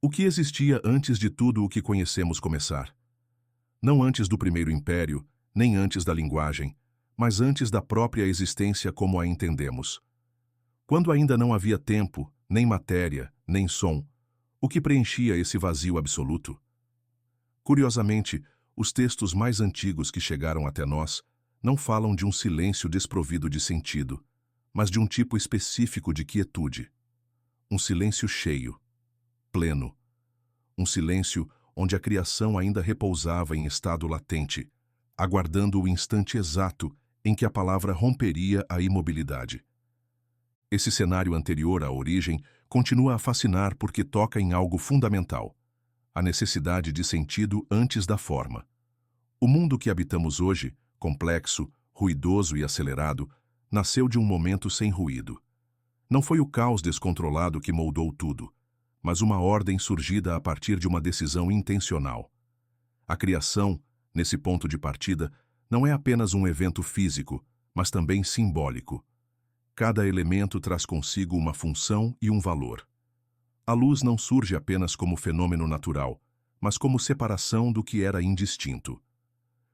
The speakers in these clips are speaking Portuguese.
O que existia antes de tudo o que conhecemos começar? Não antes do primeiro império, nem antes da linguagem, mas antes da própria existência como a entendemos. Quando ainda não havia tempo, nem matéria, nem som, o que preenchia esse vazio absoluto? Curiosamente, os textos mais antigos que chegaram até nós não falam de um silêncio desprovido de sentido, mas de um tipo específico de quietude. Um silêncio cheio, pleno. Um silêncio onde a criação ainda repousava em estado latente, aguardando o instante exato em que a palavra romperia a imobilidade. Esse cenário anterior à origem continua a fascinar porque toca em algo fundamental: a necessidade de sentido antes da forma. O mundo que habitamos hoje, complexo, ruidoso e acelerado, nasceu de um momento sem ruído. Não foi o caos descontrolado que moldou tudo, mas uma ordem surgida a partir de uma decisão intencional. A criação, nesse ponto de partida, não é apenas um evento físico, mas também simbólico. Cada elemento traz consigo uma função e um valor. A luz não surge apenas como fenômeno natural, mas como separação do que era indistinto.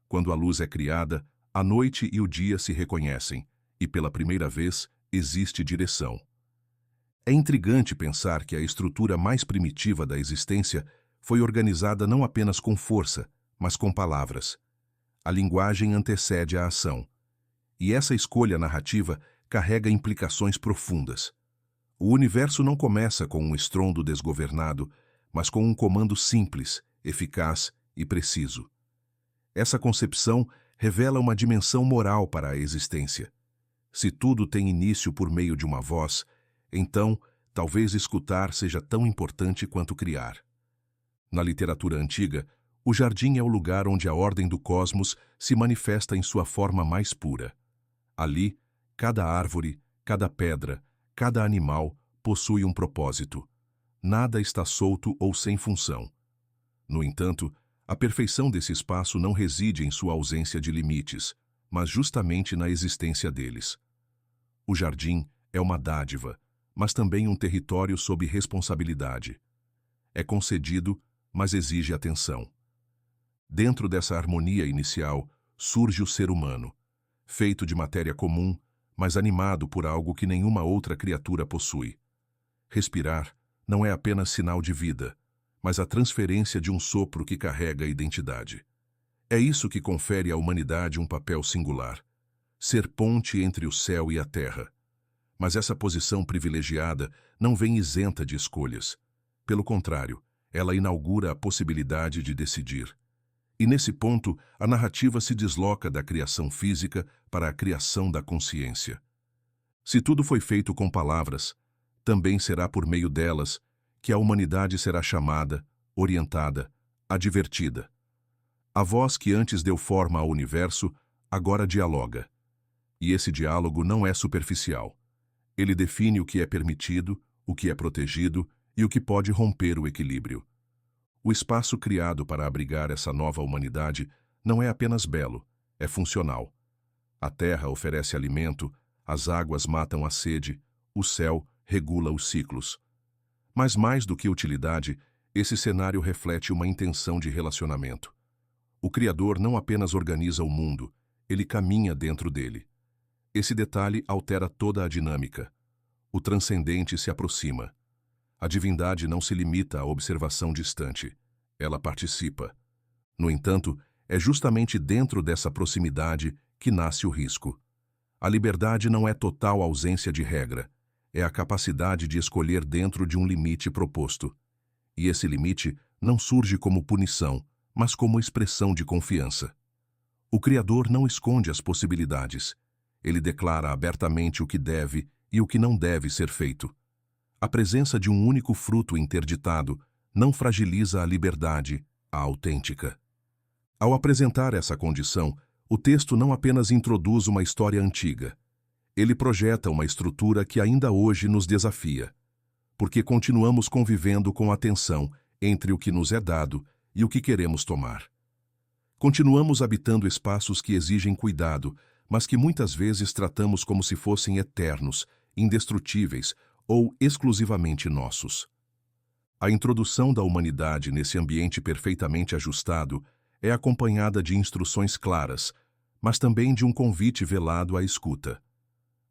Quando a luz é criada, a noite e o dia se reconhecem, e pela primeira vez existe direção. É intrigante pensar que a estrutura mais primitiva da existência foi organizada não apenas com força, mas com palavras. A linguagem antecede a ação. E essa escolha narrativa carrega implicações profundas. O universo não começa com um estrondo desgovernado, mas com um comando simples, eficaz e preciso. Essa concepção revela uma dimensão moral para a existência. Se tudo tem início por meio de uma voz, então, talvez escutar seja tão importante quanto criar. Na literatura antiga, o jardim é o lugar onde a ordem do cosmos se manifesta em sua forma mais pura. Ali, cada árvore, cada pedra, cada animal possui um propósito. Nada está solto ou sem função. No entanto, a perfeição desse espaço não reside em sua ausência de limites, mas justamente na existência deles. O jardim é uma dádiva, mas também um território sob responsabilidade. É concedido, mas exige atenção. Dentro dessa harmonia inicial, surge o ser humano, feito de matéria comum, mas animado por algo que nenhuma outra criatura possui. Respirar não é apenas sinal de vida, mas a transferência de um sopro que carrega a identidade. É isso que confere à humanidade um papel singular: ser ponte entre o céu e a terra. Mas essa posição privilegiada não vem isenta de escolhas. Pelo contrário, ela inaugura a possibilidade de decidir. E nesse ponto, a narrativa se desloca da criação física para a criação da consciência. Se tudo foi feito com palavras, também será por meio delas que a humanidade será chamada, orientada, advertida. A voz que antes deu forma ao universo, agora dialoga. E esse diálogo não é superficial. Ele define o que é permitido, o que é protegido e o que pode romper o equilíbrio. O espaço criado para abrigar essa nova humanidade não é apenas belo, é funcional. A terra oferece alimento, as águas matam a sede, o céu regula os ciclos. Mas mais do que utilidade, esse cenário reflete uma intenção de relacionamento. O Criador não apenas organiza o mundo, ele caminha dentro dele. Esse detalhe altera toda a dinâmica. O transcendente se aproxima. A divindade não se limita à observação distante. Ela participa. No entanto, é justamente dentro dessa proximidade que nasce o risco. A liberdade não é total ausência de regra. É a capacidade de escolher dentro de um limite proposto. E esse limite não surge como punição, mas como expressão de confiança. O Criador não esconde as possibilidades. Ele declara abertamente o que deve e o que não deve ser feito. A presença de um único fruto interditado não fragiliza a liberdade, a autêntica. Ao apresentar essa condição, o texto não apenas introduz uma história antiga. Ele projeta uma estrutura que ainda hoje nos desafia, porque continuamos convivendo com a tensão entre o que nos é dado e o que queremos tomar. Continuamos habitando espaços que exigem cuidado, mas que muitas vezes tratamos como se fossem eternos, indestrutíveis ou exclusivamente nossos. A introdução da humanidade nesse ambiente perfeitamente ajustado é acompanhada de instruções claras, mas também de um convite velado à escuta.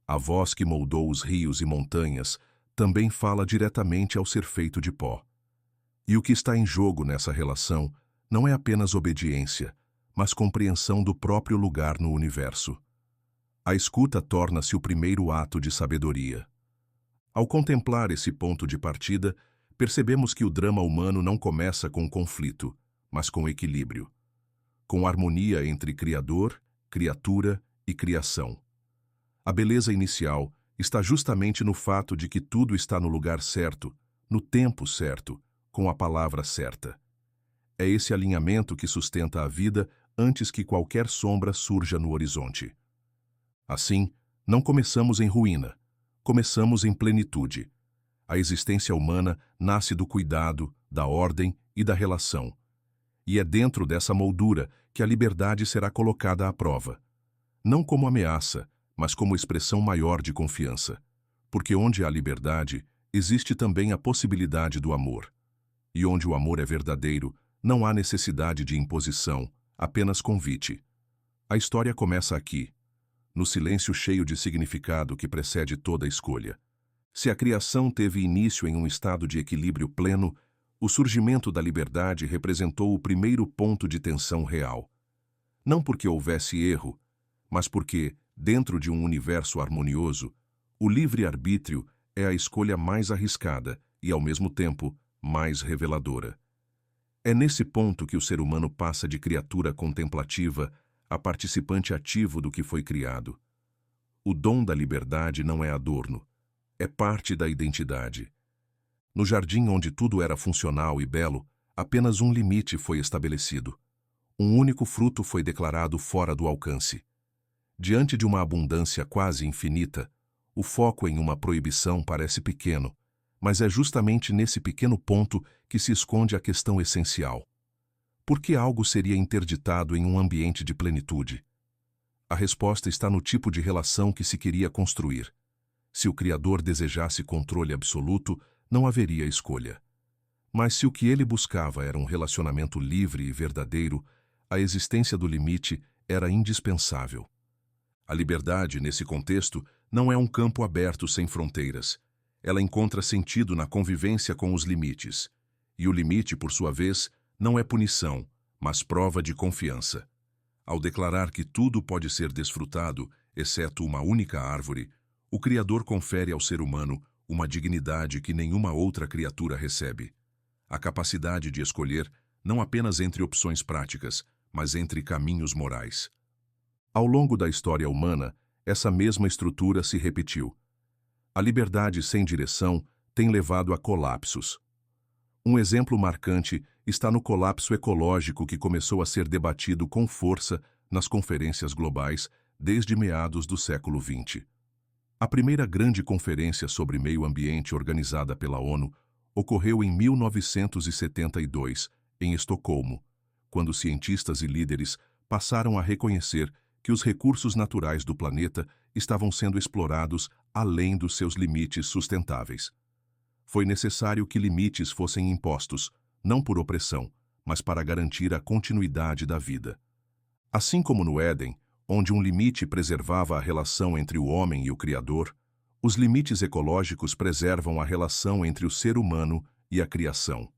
A voz que moldou os rios e montanhas também fala diretamente ao ser feito de pó. E o que está em jogo nessa relação não é apenas obediência, mas compreensão do próprio lugar no universo. A escuta torna-se o primeiro ato de sabedoria. Ao contemplar esse ponto de partida, percebemos que o drama humano não começa com conflito, mas com equilíbrio, com harmonia entre Criador, criatura e criação. A beleza inicial está justamente no fato de que tudo está no lugar certo, no tempo certo, com a palavra certa. É esse alinhamento que sustenta a vida antes que qualquer sombra surja no horizonte. Assim, não começamos em ruína, começamos em plenitude. A existência humana nasce do cuidado, da ordem e da relação. E é dentro dessa moldura que a liberdade será colocada à prova. Não como ameaça, mas como expressão maior de confiança. Porque onde há liberdade, existe também a possibilidade do amor. E onde o amor é verdadeiro, não há necessidade de imposição, apenas convite. A história começa aqui, no silêncio cheio de significado que precede toda escolha. Se a criação teve início em um estado de equilíbrio pleno, o surgimento da liberdade representou o primeiro ponto de tensão real. Não porque houvesse erro, mas porque, dentro de um universo harmonioso, o livre-arbítrio é a escolha mais arriscada e, ao mesmo tempo, mais reveladora. É nesse ponto que o ser humano passa de criatura contemplativa a participante ativo do que foi criado. O dom da liberdade não é adorno, é parte da identidade. No jardim onde tudo era funcional e belo, apenas um limite foi estabelecido. Um único fruto foi declarado fora do alcance. Diante de uma abundância quase infinita, o foco em uma proibição parece pequeno, mas é justamente nesse pequeno ponto que se esconde a questão essencial. Por que algo seria interditado em um ambiente de plenitude? A resposta está no tipo de relação que se queria construir. Se o Criador desejasse controle absoluto, não haveria escolha. Mas se o que ele buscava era um relacionamento livre e verdadeiro, a existência do limite era indispensável. A liberdade, nesse contexto, não é um campo aberto sem fronteiras. Ela encontra sentido na convivência com os limites. E o limite, por sua vez, não é punição, mas prova de confiança. Ao declarar que tudo pode ser desfrutado, exceto uma única árvore, o Criador confere ao ser humano uma dignidade que nenhuma outra criatura recebe. A capacidade de escolher não apenas entre opções práticas, mas entre caminhos morais. Ao longo da história humana, essa mesma estrutura se repetiu. A liberdade sem direção tem levado a colapsos. Um exemplo marcante está no colapso ecológico que começou a ser debatido com força nas conferências globais desde meados do século XX. A primeira grande conferência sobre meio ambiente organizada pela ONU ocorreu em 1972, em Estocolmo, quando cientistas e líderes passaram a reconhecer que os recursos naturais do planeta estavam sendo explorados além dos seus limites sustentáveis. Foi necessário que limites fossem impostos, não por opressão, mas para garantir a continuidade da vida. Assim como no Éden, onde um limite preservava a relação entre o homem e o Criador, os limites ecológicos preservam a relação entre o ser humano e a criação.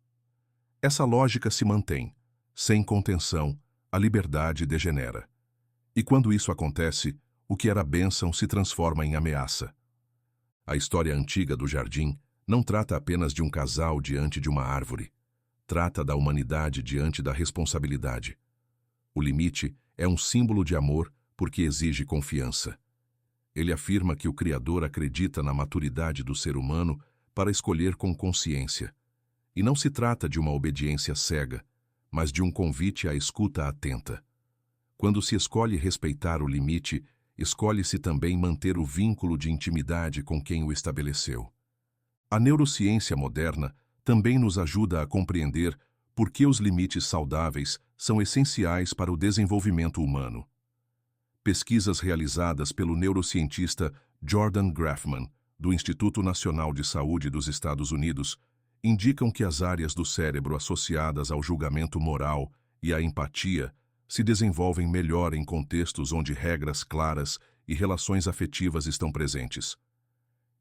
Essa lógica se mantém. Sem contenção, a liberdade degenera. E quando isso acontece, o que era bênção se transforma em ameaça. A história antiga do jardim não trata apenas de um casal diante de uma árvore. Trata da humanidade diante da responsabilidade. O limite é um símbolo de amor porque exige confiança. Ele afirma que o Criador acredita na maturidade do ser humano para escolher com consciência. E não se trata de uma obediência cega, mas de um convite à escuta atenta. Quando se escolhe respeitar o limite, escolhe-se também manter o vínculo de intimidade com quem o estabeleceu. A neurociência moderna também nos ajuda a compreender por que os limites saudáveis são essenciais para o desenvolvimento humano. Pesquisas realizadas pelo neurocientista Jordan Grafman, do Instituto Nacional de Saúde dos Estados Unidos, indicam que as áreas do cérebro associadas ao julgamento moral e à empatia se desenvolvem melhor em contextos onde regras claras e relações afetivas estão presentes.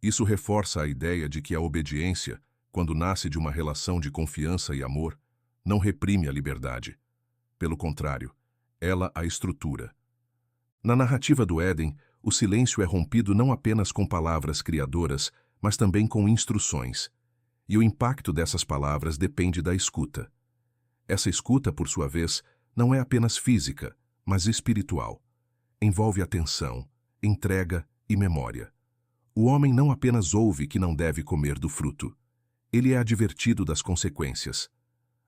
Isso reforça a ideia de que a obediência, quando nasce de uma relação de confiança e amor, não reprime a liberdade. Pelo contrário, ela a estrutura. Na narrativa do Éden, o silêncio é rompido não apenas com palavras criadoras, mas também com instruções. E o impacto dessas palavras depende da escuta. Essa escuta, por sua vez, não é apenas física, mas espiritual. Envolve atenção, entrega e memória. O homem não apenas ouve que não deve comer do fruto. Ele é advertido das consequências.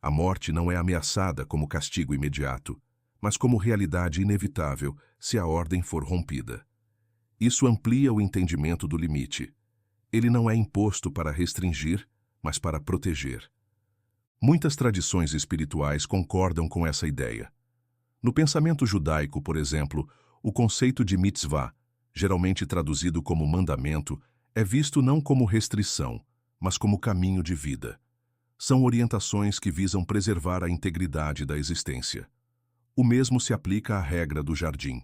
A morte não é ameaçada como castigo imediato, mas como realidade inevitável se a ordem for rompida. Isso amplia o entendimento do limite. Ele não é imposto para restringir, mas para proteger. Muitas tradições espirituais concordam com essa ideia. No pensamento judaico, por exemplo, o conceito de mitzvah, geralmente traduzido como mandamento, é visto não como restrição, mas como caminho de vida. São orientações que visam preservar a integridade da existência. O mesmo se aplica à regra do jardim.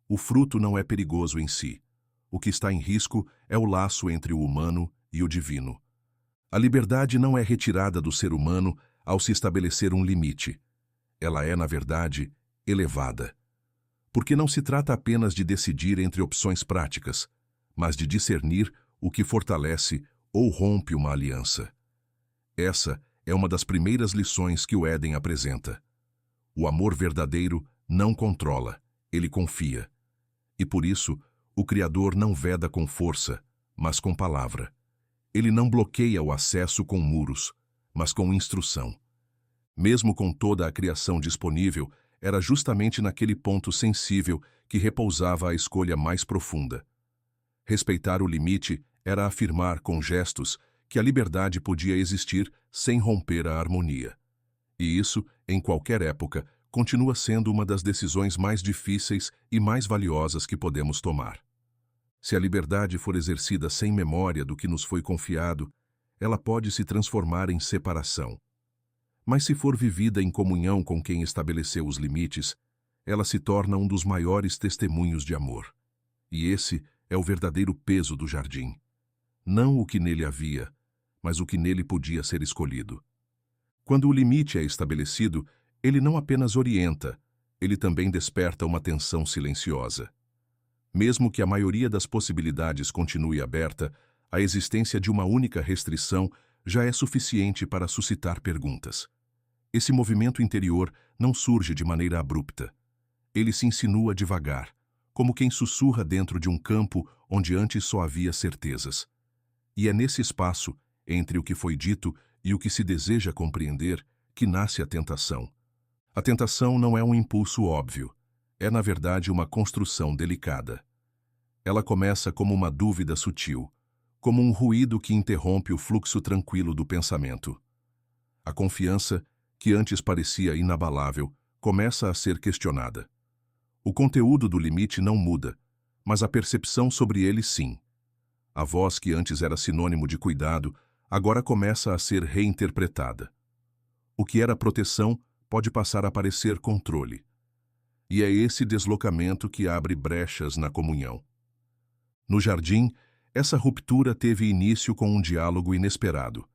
O fruto não é perigoso em si. O que está em risco é o laço entre o humano e o divino. A liberdade não é retirada do ser humano ao se estabelecer um limite. Ela é, na verdade, elevada. Porque não se trata apenas de decidir entre opções práticas, mas de discernir o que fortalece ou rompe uma aliança. Essa é uma das primeiras lições que o Éden apresenta. O amor verdadeiro não controla, ele confia. E por isso, o Criador não veda com força, mas com palavra. Ele não bloqueia o acesso com muros, mas com instrução. Mesmo com toda a criação disponível, era justamente naquele ponto sensível que repousava a escolha mais profunda. Respeitar o limite era afirmar com gestos que a liberdade podia existir sem romper a harmonia. E isso, em qualquer época, continua sendo uma das decisões mais difíceis e mais valiosas que podemos tomar. Se a liberdade for exercida sem memória do que nos foi confiado, ela pode se transformar em separação. Mas se for vivida em comunhão com quem estabeleceu os limites, ela se torna um dos maiores testemunhos de amor. E esse é o verdadeiro peso do jardim. Não o que nele havia, mas o que nele podia ser escolhido. Quando o limite é estabelecido, ele não apenas orienta, ele também desperta uma tensão silenciosa. Mesmo que a maioria das possibilidades continue aberta, a existência de uma única restrição já é suficiente para suscitar perguntas. Esse movimento interior não surge de maneira abrupta. Ele se insinua devagar, como quem sussurra dentro de um campo onde antes só havia certezas. E é nesse espaço, entre o que foi dito e o que se deseja compreender, que nasce a tentação. A tentação não é um impulso óbvio. É, na verdade, uma construção delicada. Ela começa como uma dúvida sutil, como um ruído que interrompe o fluxo tranquilo do pensamento. A confiança, que antes parecia inabalável, começa a ser questionada. O conteúdo do limite não muda, mas a percepção sobre ele sim. A voz que antes era sinônimo de cuidado, agora começa a ser reinterpretada. O que era proteção pode passar a parecer controle. E é esse deslocamento que abre brechas na comunhão. No jardim, essa ruptura teve início com um diálogo inesperado.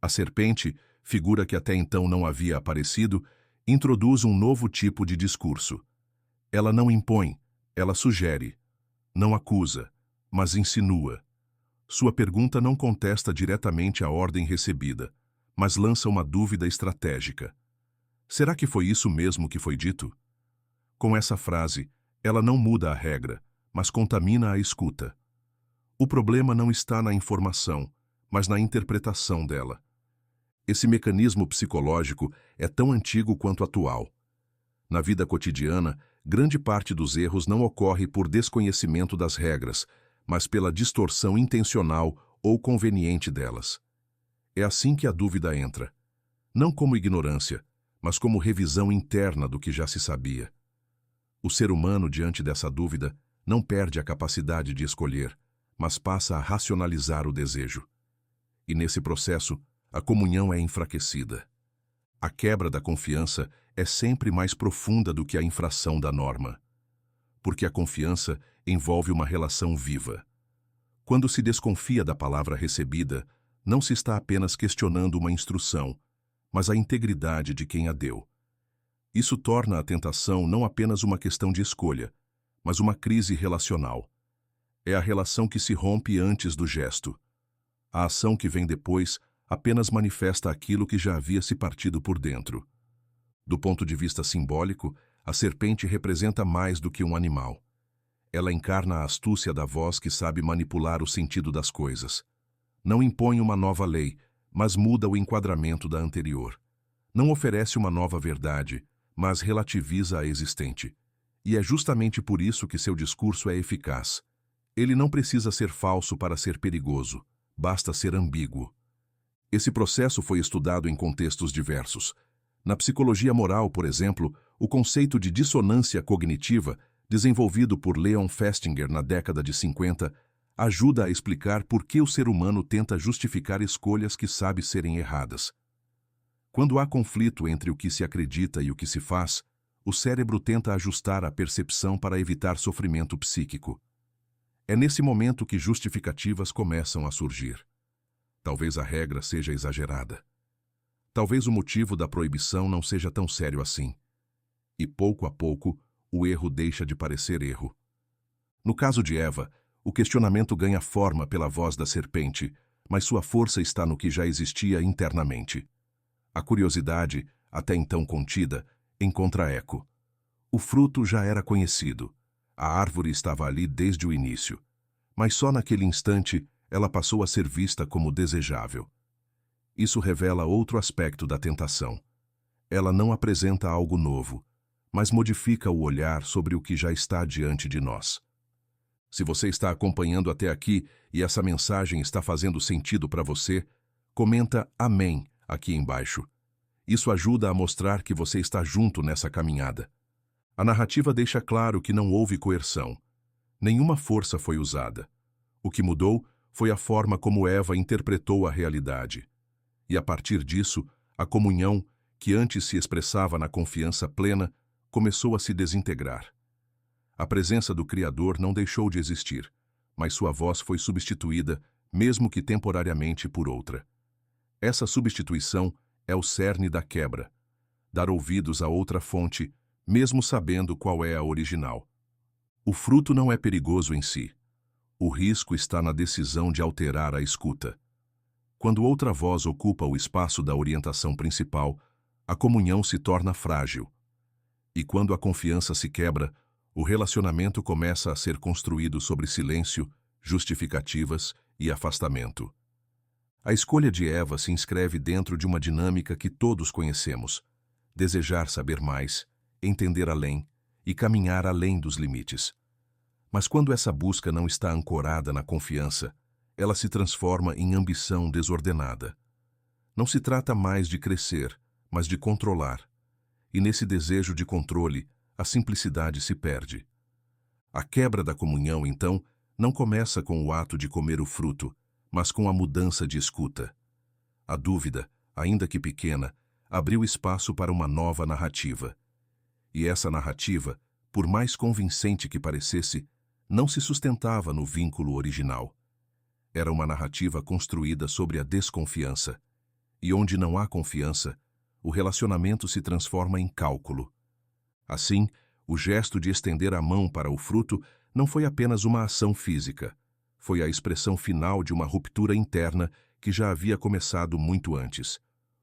A serpente, figura que até então não havia aparecido, introduz um novo tipo de discurso. Ela não impõe, ela sugere. Não acusa, mas insinua. Sua pergunta não contesta diretamente a ordem recebida, mas lança uma dúvida estratégica. Será que foi isso mesmo que foi dito? Com essa frase, ela não muda a regra, mas contamina a escuta. O problema não está na informação, mas na interpretação dela. Esse mecanismo psicológico é tão antigo quanto atual. Na vida cotidiana, grande parte dos erros não ocorre por desconhecimento das regras, mas pela distorção intencional ou conveniente delas. É assim que a dúvida entra, não como ignorância, mas como revisão interna do que já se sabia. O ser humano, diante dessa dúvida, não perde a capacidade de escolher, mas passa a racionalizar o desejo. E nesse processo, a comunhão é enfraquecida. A quebra da confiança é sempre mais profunda do que a infração da norma, porque a confiança envolve uma relação viva. Quando se desconfia da palavra recebida, não se está apenas questionando uma instrução, mas a integridade de quem a deu. Isso torna a tentação não apenas uma questão de escolha, mas uma crise relacional. É a relação que se rompe antes do gesto. A ação que vem depois apenas manifesta aquilo que já havia se partido por dentro. Do ponto de vista simbólico, a serpente representa mais do que um animal. Ela encarna a astúcia da voz que sabe manipular o sentido das coisas. Não impõe uma nova lei, mas muda o enquadramento da anterior. Não oferece uma nova verdade, mas relativiza a existente. E é justamente por isso que seu discurso é eficaz. Ele não precisa ser falso para ser perigoso, basta ser ambíguo. Esse processo foi estudado em contextos diversos. Na psicologia moral, por exemplo, o conceito de dissonância cognitiva, desenvolvido por Leon Festinger na década de 50, ajuda a explicar por que o ser humano tenta justificar escolhas que sabe serem erradas. Quando há conflito entre o que se acredita e o que se faz, o cérebro tenta ajustar a percepção para evitar sofrimento psíquico. É nesse momento que justificativas começam a surgir. Talvez a regra seja exagerada. Talvez o motivo da proibição não seja tão sério assim. E pouco a pouco, o erro deixa de parecer erro. No caso de Eva, o questionamento ganha forma pela voz da serpente, mas sua força está no que já existia internamente. A curiosidade, até então contida, encontra eco. O fruto já era conhecido. A árvore estava ali desde o início. Mas só naquele instante ela passou a ser vista como desejável. Isso revela outro aspecto da tentação. Ela não apresenta algo novo, mas modifica o olhar sobre o que já está diante de nós. Se você está acompanhando até aqui e essa mensagem está fazendo sentido para você, comenta Amém aqui embaixo. Isso ajuda a mostrar que você está junto nessa caminhada. A narrativa deixa claro que não houve coerção. Nenhuma força foi usada. O que mudou foi a forma como Eva interpretou a realidade. E a partir disso, a comunhão, que antes se expressava na confiança plena, começou a se desintegrar. A presença do Criador não deixou de existir, mas sua voz foi substituída, mesmo que temporariamente, por outra. Essa substituição é o cerne da quebra. Dar ouvidos a outra fonte, mesmo sabendo qual é a original. O fruto não é perigoso em si. O risco está na decisão de alterar a escuta. Quando outra voz ocupa o espaço da orientação principal, a comunhão se torna frágil. E quando a confiança se quebra, o relacionamento começa a ser construído sobre silêncio, justificativas e afastamento. A escolha de Eva se inscreve dentro de uma dinâmica que todos conhecemos: desejar saber mais, entender além e caminhar além dos limites. Mas quando essa busca não está ancorada na confiança, ela se transforma em ambição desordenada. Não se trata mais de crescer, mas de controlar. E nesse desejo de controle, a simplicidade se perde. A quebra da comunhão, então, não começa com o ato de comer o fruto, mas com a mudança de escuta. A dúvida, ainda que pequena, abriu espaço para uma nova narrativa. E essa narrativa, por mais convincente que parecesse, não se sustentava no vínculo original. Era uma narrativa construída sobre a desconfiança. E onde não há confiança, o relacionamento se transforma em cálculo. Assim, o gesto de estender a mão para o fruto não foi apenas uma ação física. Foi a expressão final de uma ruptura interna que já havia começado muito antes.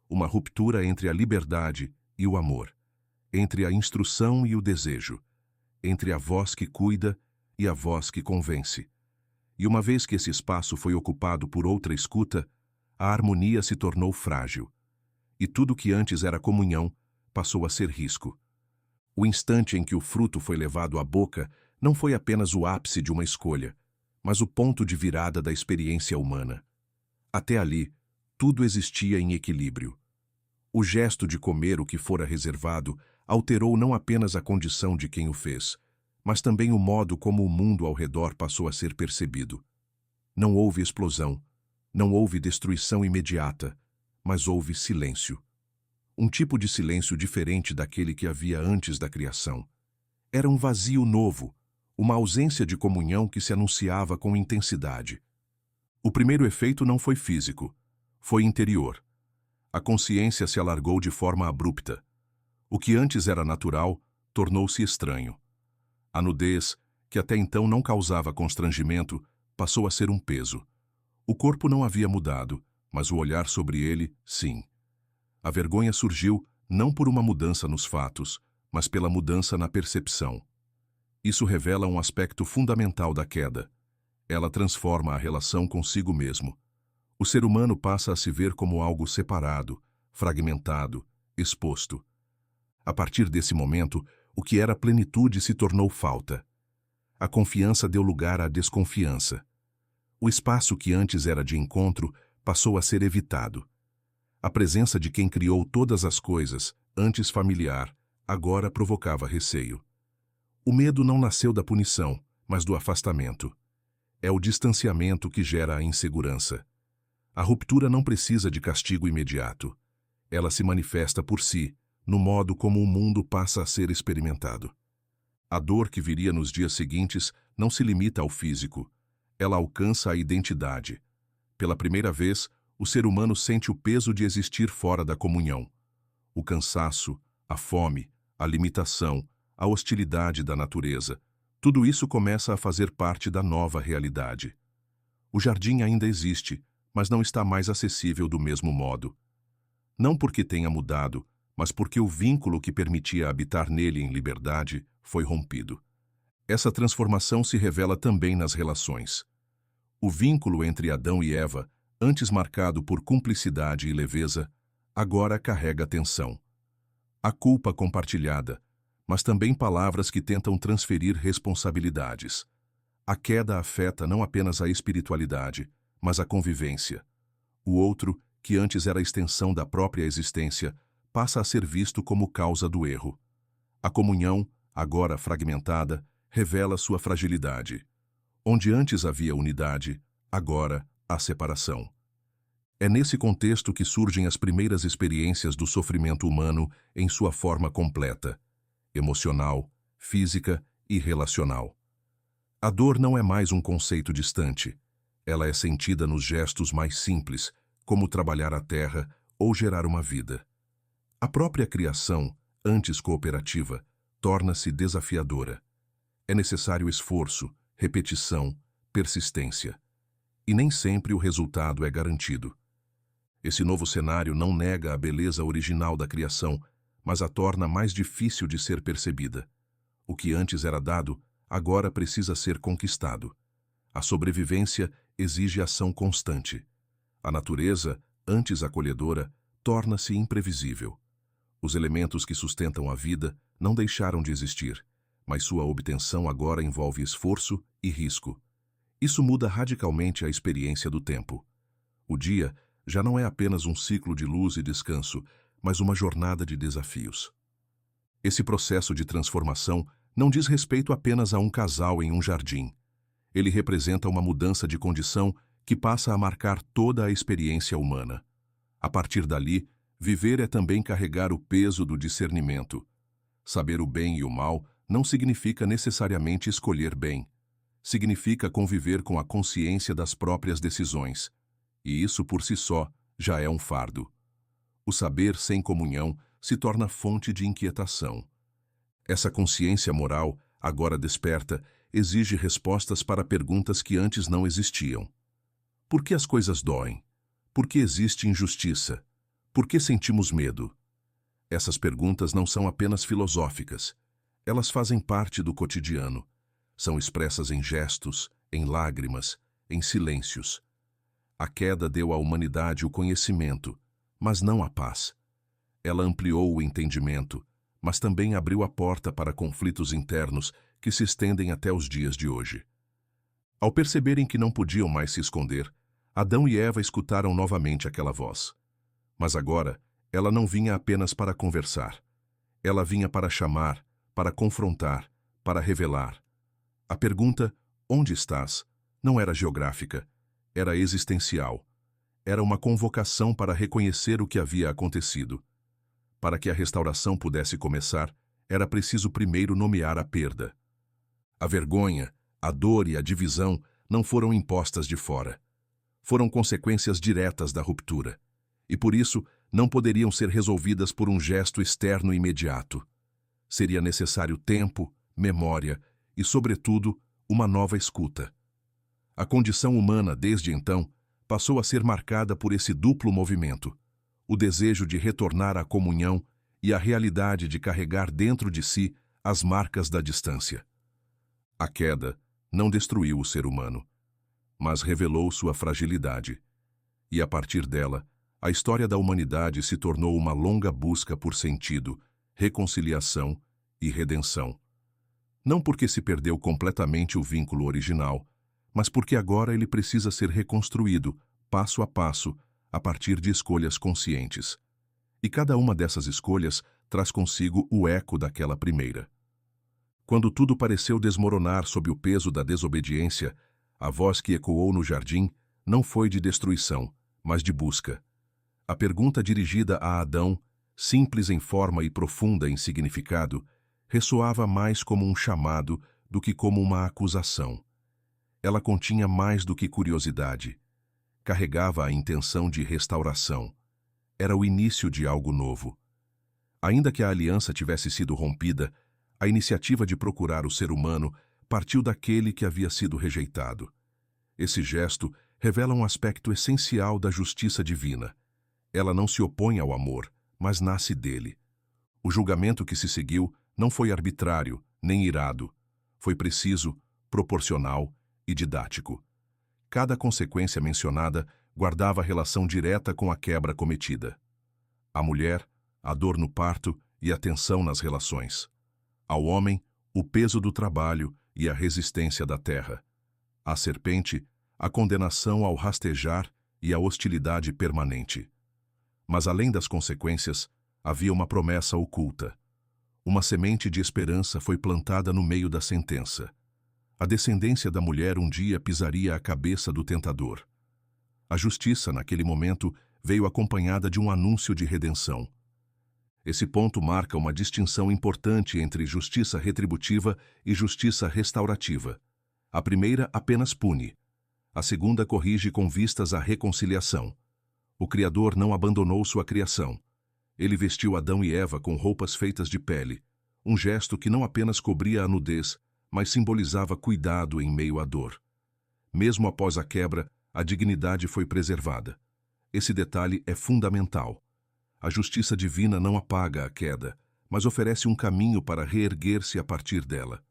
Uma ruptura entre a liberdade e o amor, entre a instrução e o desejo, entre a voz que cuida e a voz que convence. E uma vez que esse espaço foi ocupado por outra escuta, a harmonia se tornou frágil. E tudo que antes era comunhão passou a ser risco. O instante em que o fruto foi levado à boca não foi apenas o ápice de uma escolha, mas o ponto de virada da experiência humana. Até ali, tudo existia em equilíbrio. O gesto de comer o que fora reservado alterou não apenas a condição de quem o fez, mas também o modo como o mundo ao redor passou a ser percebido. Não houve explosão, não houve destruição imediata, mas houve silêncio. Um tipo de silêncio diferente daquele que havia antes da criação. Era um vazio novo, uma ausência de comunhão que se anunciava com intensidade. O primeiro efeito não foi físico, foi interior. A consciência se alargou de forma abrupta. O que antes era natural tornou-se estranho. A nudez, que até então não causava constrangimento, passou a ser um peso. O corpo não havia mudado, mas o olhar sobre ele, sim. A vergonha surgiu não por uma mudança nos fatos, mas pela mudança na percepção. Isso revela um aspecto fundamental da queda. Ela transforma a relação consigo mesmo. O ser humano passa a se ver como algo separado, fragmentado, exposto. A partir desse momento, o que era plenitude se tornou falta. A confiança deu lugar à desconfiança. O espaço que antes era de encontro passou a ser evitado. A presença de quem criou todas as coisas, antes familiar, agora provocava receio. O medo não nasceu da punição, mas do afastamento. É o distanciamento que gera a insegurança. A ruptura não precisa de castigo imediato. Ela se manifesta por si, no modo como o mundo passa a ser experimentado. A dor que viria nos dias seguintes não se limita ao físico. Ela alcança a identidade. Pela primeira vez, o ser humano sente o peso de existir fora da comunhão. O cansaço, a fome, a limitação, a hostilidade da natureza, tudo isso começa a fazer parte da nova realidade. O jardim ainda existe, mas não está mais acessível do mesmo modo. Não porque tenha mudado, mas porque o vínculo que permitia habitar nele em liberdade foi rompido. Essa transformação se revela também nas relações. O vínculo entre Adão e Eva, antes marcado por cumplicidade e leveza, agora carrega tensão. A culpa compartilhada, mas também palavras que tentam transferir responsabilidades. A queda afeta não apenas a espiritualidade, mas a convivência. O outro, que antes era a extensão da própria existência, passa a ser visto como causa do erro. A comunhão, agora fragmentada, revela sua fragilidade. Onde antes havia unidade, agora há separação. É nesse contexto que surgem as primeiras experiências do sofrimento humano em sua forma completa, emocional, física e relacional. A dor não é mais um conceito distante. Ela é sentida nos gestos mais simples, como trabalhar a terra ou gerar uma vida. A própria criação, antes cooperativa, torna-se desafiadora. É necessário esforço, repetição, persistência. E nem sempre o resultado é garantido. Esse novo cenário não nega a beleza original da criação, mas a torna mais difícil de ser percebida. O que antes era dado, agora precisa ser conquistado. A sobrevivência exige ação constante. A natureza, antes acolhedora, torna-se imprevisível. Os elementos que sustentam a vida não deixaram de existir, mas sua obtenção agora envolve esforço e risco. Isso muda radicalmente a experiência do tempo. O dia já não é apenas um ciclo de luz e descanso, mas uma jornada de desafios. Esse processo de transformação não diz respeito apenas a um casal em um jardim. Ele representa uma mudança de condição que passa a marcar toda a experiência humana. A partir dali, viver é também carregar o peso do discernimento. Saber o bem e o mal não significa necessariamente escolher bem. Significa conviver com a consciência das próprias decisões. E isso por si só já é um fardo. O saber sem comunhão se torna fonte de inquietação. Essa consciência moral, agora desperta, exige respostas para perguntas que antes não existiam. Por que as coisas doem? Por que existe injustiça? Por que sentimos medo? Essas perguntas não são apenas filosóficas. Elas fazem parte do cotidiano. São expressas em gestos, em lágrimas, em silêncios. A queda deu à humanidade o conhecimento, mas não a paz. Ela ampliou o entendimento, mas também abriu a porta para conflitos internos que se estendem até os dias de hoje. Ao perceberem que não podiam mais se esconder, Adão e Eva escutaram novamente aquela voz. Mas agora, ela não vinha apenas para conversar. Ela vinha para chamar, para confrontar, para revelar. A pergunta, onde estás, não era geográfica, era existencial. era uma convocação para reconhecer o que havia acontecido. Para que a restauração pudesse começar, era preciso primeiro nomear a perda. A vergonha, a dor e a divisão não foram impostas de fora. Foram consequências diretas da ruptura, e por isso não poderiam ser resolvidas por um gesto externo imediato. Seria necessário tempo, memória e, sobretudo, uma nova escuta. A condição humana, desde então, passou a ser marcada por esse duplo movimento: o desejo de retornar à comunhão e a realidade de carregar dentro de si as marcas da distância. A queda não destruiu o ser humano, mas revelou sua fragilidade. E a partir dela, a história da humanidade se tornou uma longa busca por sentido, reconciliação e redenção. Não porque se perdeu completamente o vínculo original, mas porque agora ele precisa ser reconstruído, passo a passo, a partir de escolhas conscientes. E cada uma dessas escolhas traz consigo o eco daquela primeira. Quando tudo pareceu desmoronar sob o peso da desobediência, a voz que ecoou no jardim não foi de destruição, mas de busca. A pergunta dirigida a Adão, simples em forma e profunda em significado, ressoava mais como um chamado do que como uma acusação. Ela continha mais do que curiosidade. Carregava a intenção de restauração. Era o início de algo novo. Ainda que a aliança tivesse sido rompida, a iniciativa de procurar o ser humano partiu daquele que havia sido rejeitado. Esse gesto revela um aspecto essencial da justiça divina. Ela não se opõe ao amor, mas nasce dele. O julgamento que se seguiu não foi arbitrário, nem irado. Foi preciso, proporcional e didático. Cada consequência mencionada guardava relação direta com a quebra cometida. A mulher, a dor no parto e a tensão nas relações. Ao homem, o peso do trabalho e a resistência da terra. À serpente, a condenação ao rastejar e a hostilidade permanente. Mas além das consequências, havia uma promessa oculta. Uma semente de esperança foi plantada no meio da sentença. A descendência da mulher um dia pisaria a cabeça do tentador. A justiça, naquele momento, veio acompanhada de um anúncio de redenção. Esse ponto marca uma distinção importante entre justiça retributiva e justiça restaurativa. A primeira apenas pune. A segunda corrige com vistas à reconciliação. O Criador não abandonou sua criação. Ele vestiu Adão e Eva com roupas feitas de pele, um gesto que não apenas cobria a nudez, mas simbolizava cuidado em meio à dor. Mesmo após a quebra, a dignidade foi preservada. Esse detalhe é fundamental. A justiça divina não apaga a queda, mas oferece um caminho para reerguer-se a partir dela.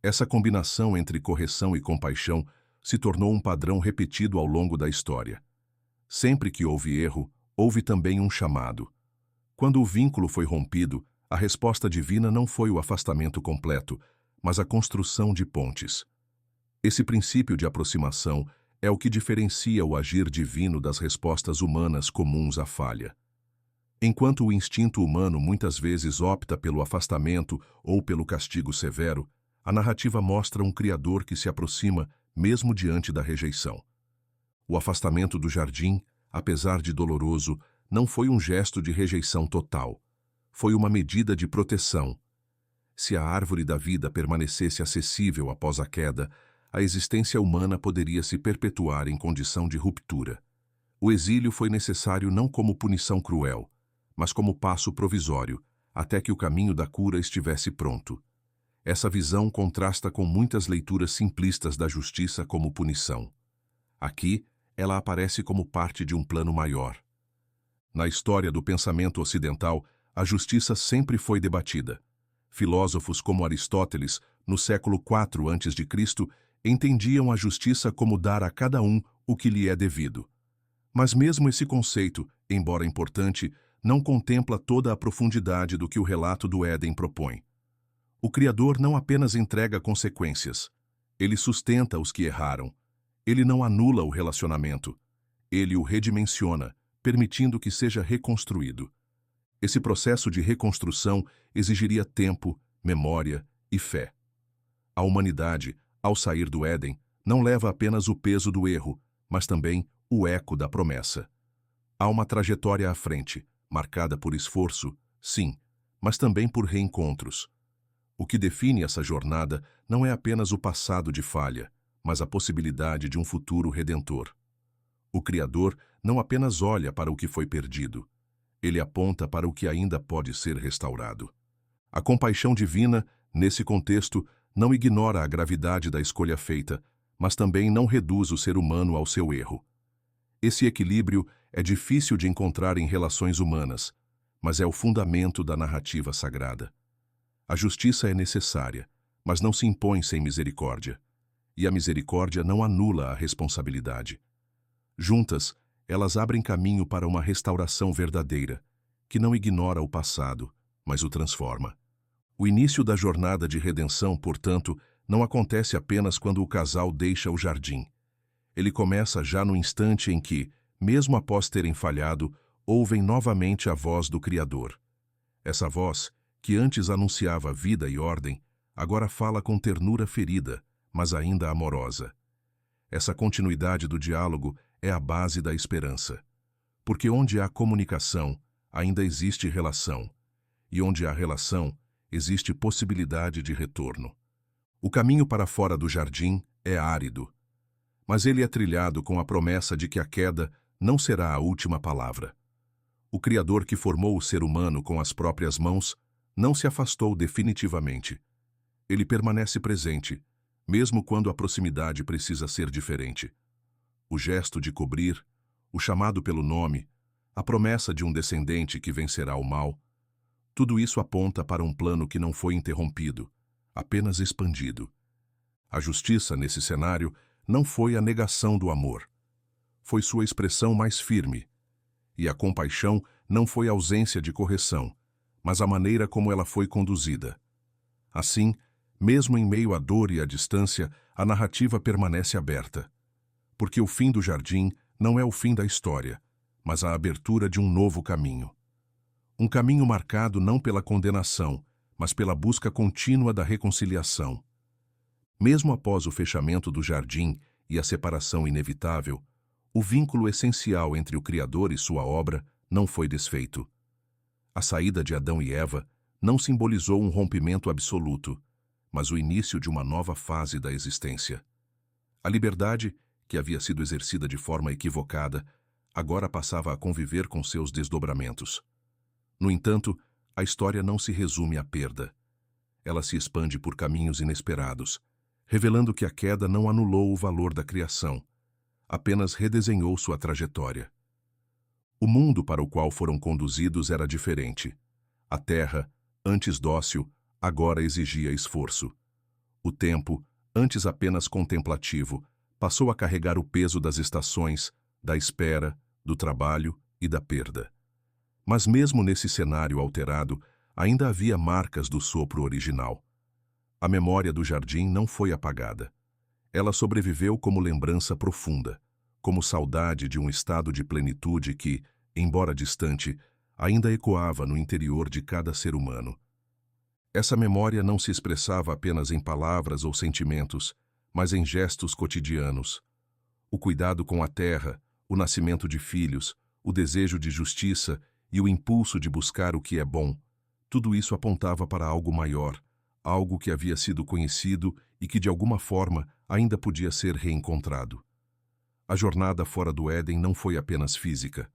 Essa combinação entre correção e compaixão se tornou um padrão repetido ao longo da história. Sempre que houve erro, houve também um chamado. Quando o vínculo foi rompido, a resposta divina não foi o afastamento completo, mas a construção de pontes. Esse princípio de aproximação é o que diferencia o agir divino das respostas humanas comuns à falha. Enquanto o instinto humano muitas vezes opta pelo afastamento ou pelo castigo severo, a narrativa mostra um Criador que se aproxima mesmo diante da rejeição. O afastamento do jardim, apesar de doloroso, não foi um gesto de rejeição total. Foi uma medida de proteção. Se a árvore da vida permanecesse acessível após a queda, a existência humana poderia se perpetuar em condição de ruptura. O exílio foi necessário não como punição cruel, mas como passo provisório, até que o caminho da cura estivesse pronto. Essa visão contrasta com muitas leituras simplistas da justiça como punição. Aqui, ela aparece como parte de um plano maior. Na história do pensamento ocidental, a justiça sempre foi debatida. Filósofos como Aristóteles, no século IV a.C., entendiam a justiça como dar a cada um o que lhe é devido. Mas mesmo esse conceito, embora importante, não contempla toda a profundidade do que o relato do Éden propõe. O Criador não apenas entrega consequências, ele sustenta os que erraram. Ele não anula o relacionamento, ele o redimensiona, permitindo que seja reconstruído. Esse processo de reconstrução exigiria tempo, memória e fé. A humanidade, ao sair do Éden, não leva apenas o peso do erro, mas também o eco da promessa. Há uma trajetória à frente, marcada por esforço, sim, mas também por reencontros. O que define essa jornada não é apenas o passado de falha, mas a possibilidade de um futuro redentor. O Criador não apenas olha para o que foi perdido, ele aponta para o que ainda pode ser restaurado. A compaixão divina, nesse contexto, não ignora a gravidade da escolha feita, mas também não reduz o ser humano ao seu erro. Esse equilíbrio é difícil de encontrar em relações humanas, mas é o fundamento da narrativa sagrada. A justiça é necessária, mas não se impõe sem misericórdia. E a misericórdia não anula a responsabilidade. Juntas, elas abrem caminho para uma restauração verdadeira, que não ignora o passado, mas o transforma. O início da jornada de redenção, portanto, não acontece apenas quando o casal deixa o jardim. Ele começa já no instante em que, mesmo após terem falhado, ouvem novamente a voz do Criador. Essa voz, que antes anunciava vida e ordem, agora fala com ternura ferida, mas ainda amorosa. Essa continuidade do diálogo é a base da esperança. Porque onde há comunicação, ainda existe relação. E onde há relação, existe possibilidade de retorno. O caminho para fora do jardim é árido, mas ele é trilhado com a promessa de que a queda não será a última palavra. O Criador que formou o ser humano com as próprias mãos não se afastou definitivamente. Ele permanece presente, mesmo quando a proximidade precisa ser diferente. O gesto de cobrir, o chamado pelo nome, a promessa de um descendente que vencerá o mal, tudo isso aponta para um plano que não foi interrompido, apenas expandido. A justiça, nesse cenário, não foi a negação do amor. Foi sua expressão mais firme. E a compaixão não foi a ausência de correção, mas a maneira como ela foi conduzida. Assim, mesmo em meio à dor e à distância, a narrativa permanece aberta. Porque o fim do jardim não é o fim da história, mas a abertura de um novo caminho. Um caminho marcado não pela condenação, mas pela busca contínua da reconciliação. Mesmo após o fechamento do jardim e a separação inevitável, o vínculo essencial entre o Criador e sua obra não foi desfeito. A saída de Adão e Eva não simbolizou um rompimento absoluto, mas o início de uma nova fase da existência. A liberdade, que havia sido exercida de forma equivocada, agora passava a conviver com seus desdobramentos. No entanto, a história não se resume à perda. Ela se expande por caminhos inesperados, revelando que a queda não anulou o valor da criação, apenas redesenhou sua trajetória. O mundo para o qual foram conduzidos era diferente. A terra, antes dócil, agora exigia esforço. O tempo, antes apenas contemplativo, passou a carregar o peso das estações, da espera, do trabalho e da perda. Mas mesmo nesse cenário alterado, ainda havia marcas do sopro original. A memória do jardim não foi apagada. Ela sobreviveu como lembrança profunda, como saudade de um estado de plenitude que, embora distante, ainda ecoava no interior de cada ser humano. Essa memória não se expressava apenas em palavras ou sentimentos, mas em gestos cotidianos. O cuidado com a terra, o nascimento de filhos, o desejo de justiça e o impulso de buscar o que é bom, tudo isso apontava para algo maior, algo que havia sido conhecido e que de alguma forma ainda podia ser reencontrado. A jornada fora do Éden não foi apenas física.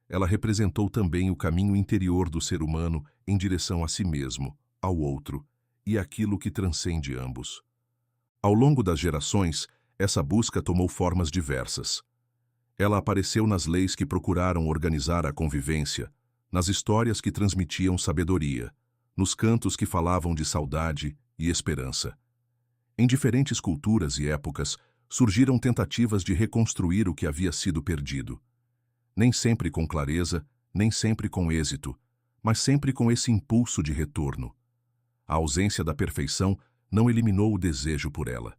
Ela representou também o caminho interior do ser humano em direção a si mesmo, ao outro e àquilo que transcende ambos. Ao longo das gerações, essa busca tomou formas diversas. Ela apareceu nas leis que procuraram organizar a convivência, nas histórias que transmitiam sabedoria, nos cantos que falavam de saudade e esperança. Em diferentes culturas e épocas, surgiram tentativas de reconstruir o que havia sido perdido. Nem sempre com clareza, nem sempre com êxito, mas sempre com esse impulso de retorno. A ausência da perfeição não eliminou o desejo por ela.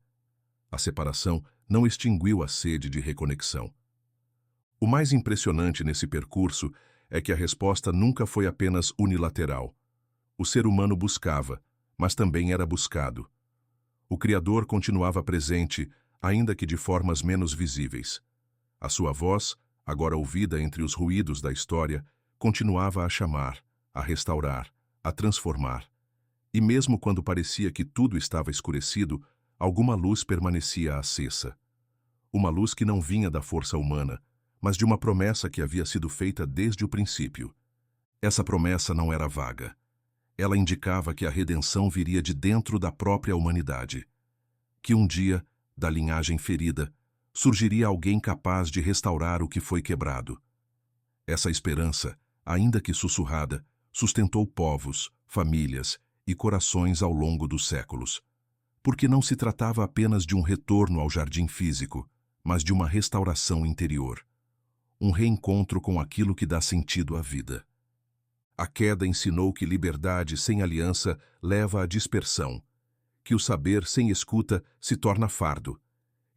A separação não extinguiu a sede de reconexão. O mais impressionante nesse percurso é que a resposta nunca foi apenas unilateral. O ser humano buscava, mas também era buscado. O Criador continuava presente, ainda que de formas menos visíveis. A sua voz, agora ouvida entre os ruídos da história, continuava a chamar, a restaurar, a transformar. E mesmo quando parecia que tudo estava escurecido, alguma luz permanecia acesa. Uma luz que não vinha da força humana, mas de uma promessa que havia sido feita desde o princípio. Essa promessa não era vaga. Ela indicava que a redenção viria de dentro da própria humanidade. Que um dia, da linhagem ferida, surgiria alguém capaz de restaurar o que foi quebrado. Essa esperança, ainda que sussurrada, sustentou povos, famílias e corações ao longo dos séculos. Porque não se tratava apenas de um retorno ao jardim físico, mas de uma restauração interior. Um reencontro com aquilo que dá sentido à vida. A queda ensinou que liberdade sem aliança leva à dispersão, que o saber sem escuta se torna fardo,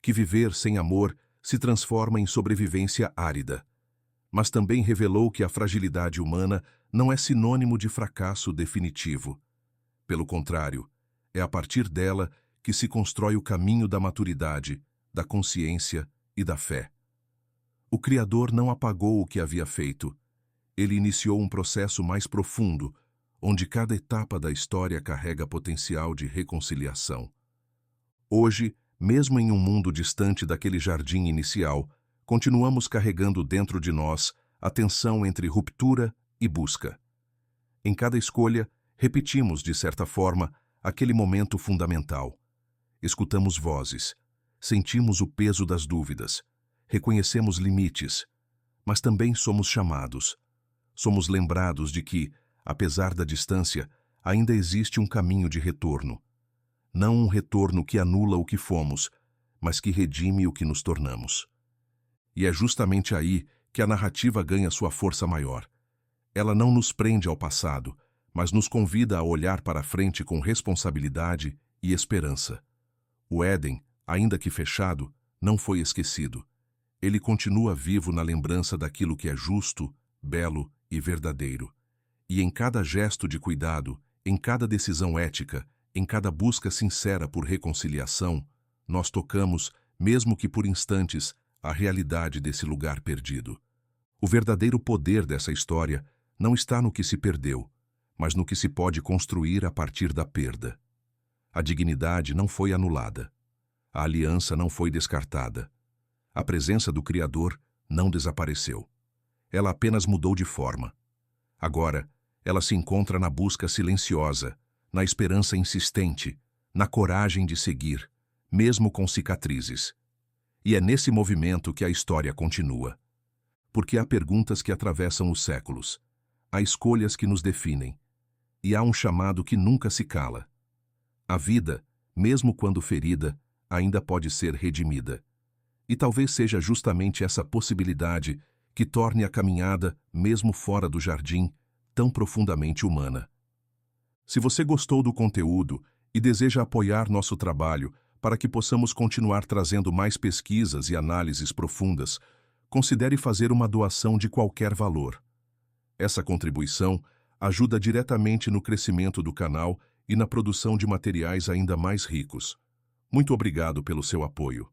que viver sem amor se transforma em sobrevivência árida. Mas também revelou que a fragilidade humana não é sinônimo de fracasso definitivo. Pelo contrário, é a partir dela que se constrói o caminho da maturidade, da consciência e da fé. O Criador não apagou o que havia feito. Ele iniciou um processo mais profundo, onde cada etapa da história carrega potencial de reconciliação. Hoje, mesmo em um mundo distante daquele jardim inicial, continuamos carregando dentro de nós a tensão entre ruptura e busca. Em cada escolha, repetimos, de certa forma, aquele momento fundamental. Escutamos vozes, sentimos o peso das dúvidas, reconhecemos limites, mas também somos chamados. Somos lembrados de que, apesar da distância, ainda existe um caminho de retorno. Não um retorno que anula o que fomos, mas que redime o que nos tornamos. E é justamente aí que a narrativa ganha sua força maior. Ela não nos prende ao passado, mas nos convida a olhar para a frente com responsabilidade e esperança. O Éden, ainda que fechado, não foi esquecido. Ele continua vivo na lembrança daquilo que é justo, belo e verdadeiro. E em cada gesto de cuidado, em cada decisão ética, em cada busca sincera por reconciliação, nós tocamos, mesmo que por instantes, a realidade desse lugar perdido. O verdadeiro poder dessa história não está no que se perdeu, mas no que se pode construir a partir da perda. A dignidade não foi anulada. A aliança não foi descartada. A presença do Criador não desapareceu. Ela apenas mudou de forma. Agora, ela se encontra na busca silenciosa, na esperança insistente, na coragem de seguir, mesmo com cicatrizes. E é nesse movimento que a história continua. Porque há perguntas que atravessam os séculos, há escolhas que nos definem, e há um chamado que nunca se cala. A vida, mesmo quando ferida, ainda pode ser redimida. E talvez seja justamente essa possibilidade que torne a caminhada, mesmo fora do jardim, tão profundamente humana. Se você gostou do conteúdo e deseja apoiar nosso trabalho para que possamos continuar trazendo mais pesquisas e análises profundas, considere fazer uma doação de qualquer valor. Essa contribuição ajuda diretamente no crescimento do canal e na produção de materiais ainda mais ricos. Muito obrigado pelo seu apoio.